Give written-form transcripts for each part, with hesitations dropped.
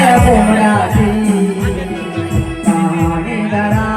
कोंबड्याची कहाणी धरा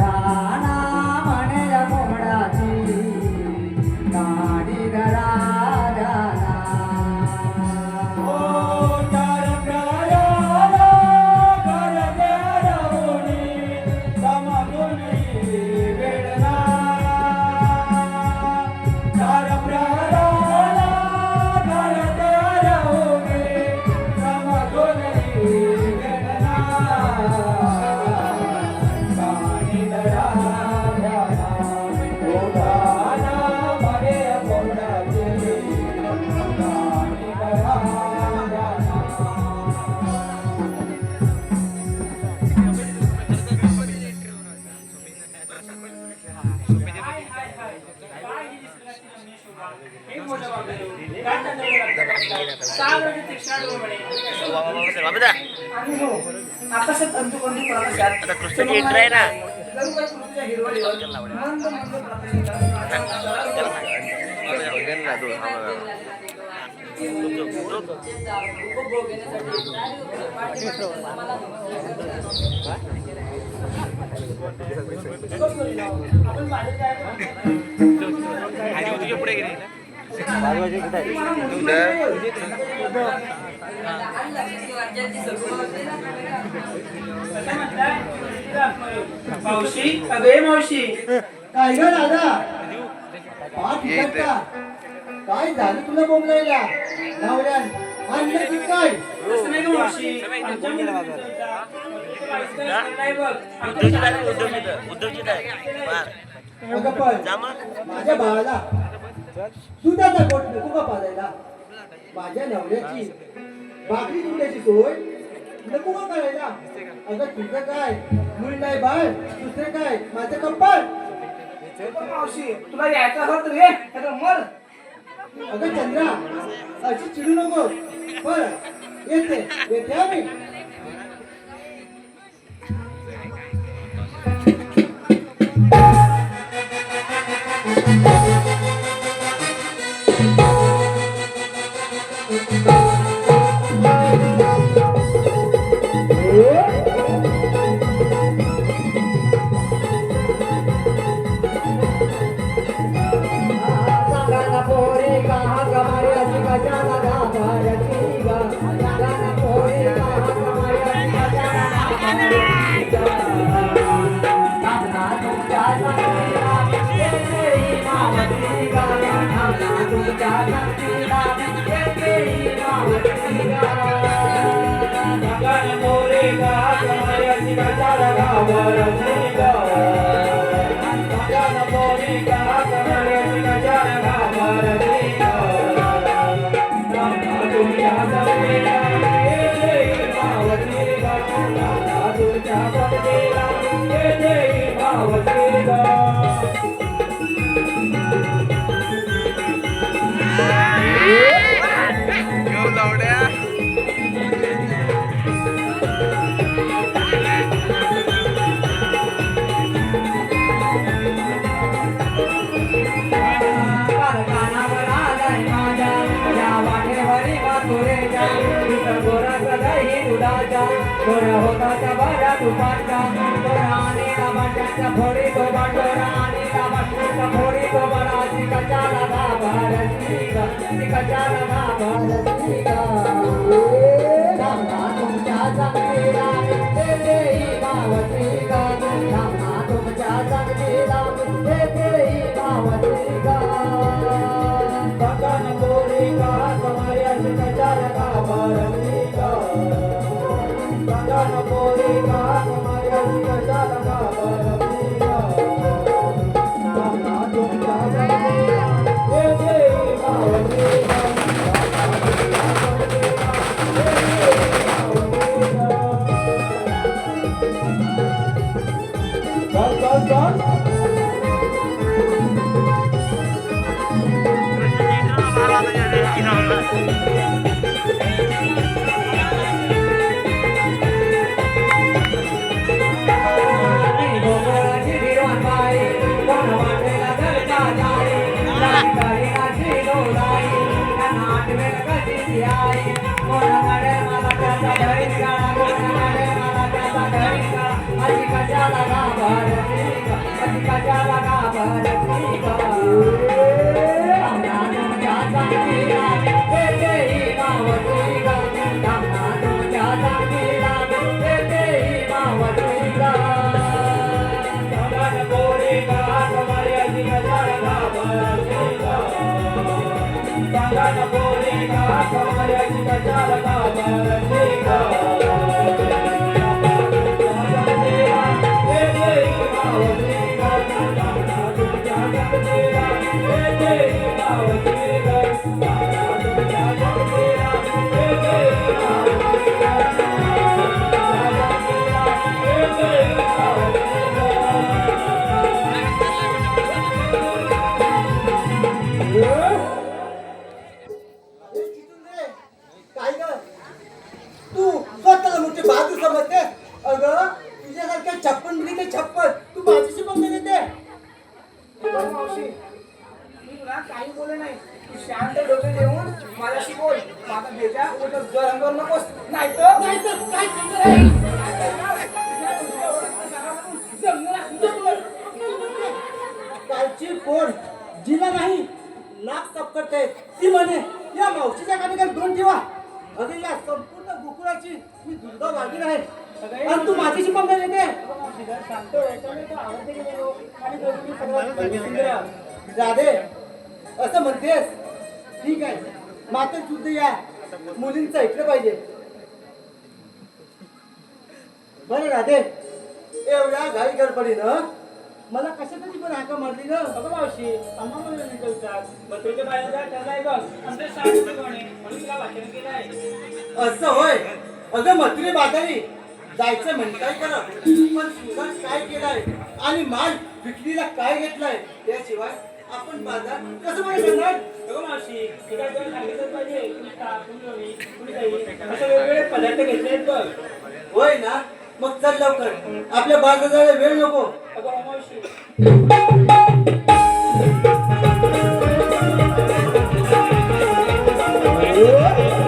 उठाना म्हणल्या कोंबड्याची कहाणी धरा राजा सागराचे तीक्ष्ण डोळे आणि हो आकाशात अंतुकंतू प्रकाशात आता कृष्णाची एंट्री आहे ना. जणू काही पृथ्वीच्या हिरवळीवर मंद मंद आपण बाहेर पुढे गेली मावशी अगे मावशी काय ग दादा पाठ का काय झालं तुला बोंबलायला नवऱ्यान आणलं की काय असं नाही का मावशी आमच्या उद्धवजीत आहे बार. अगं पण जा मग. माझ्या बाळाला दुधाचा गोट नको का पाजायला माझ्या नवऱ्याची भाकरी तुझ्याची सोय नको का करायला अगं तुझं काय मूळ नाही बाळ दुसरं काय माझं कप्पल मावशी तुला यायचं असं तर ये नाहीतर मर अगं चंद्रा अशी चिडू नको पण येते आम्ही अशी बोल माझा बेजा उलट गरम करू नकोस नाही तर काय सांगतो रे? कालची कोण जिला नाही नाक चपकटते ती म्हणे या मावशीच्या कानाकडे दोन ठेवा. अगं या संपूर्ण गोकुळाची मी दुर्गा वागीर आहे आणि तू माझीची पंगत येते. राधे असं म्हणतेस ठीक आहे मात्र शुद्ध या मुलींचं ऐकलं पाहिजे. बरं राधे एवढ्या घाई गडबडीनं मला कशासाठी पण हाका मारली ना. बघा मावशी अम्मा मला विचारतात बत्रीच्या बाहेर जा ठरलाय बघ आमच्या शाळेत कोणी म्हणून तुला वाचन केलं आहे. असं होय. अगं मथुरे बाजारी जायचं म्हणताय खरं पण सुगंध काय केलाय आणि माल विक्रीला काय घेतलाय त्याशिवाय आपण बाजार कसं मला करणार. बघा मावशी हे काय तुला सांगितलं पाहिजे तुम्ही ताक, तुम्ही लोणी, तुम्ही दही असे वेगवेगळे पदार्थ घेतले आहेत बघ. होय ना मग चल लवकर आपल्या बाजाराला वेळ नको. बघा मावशी Oh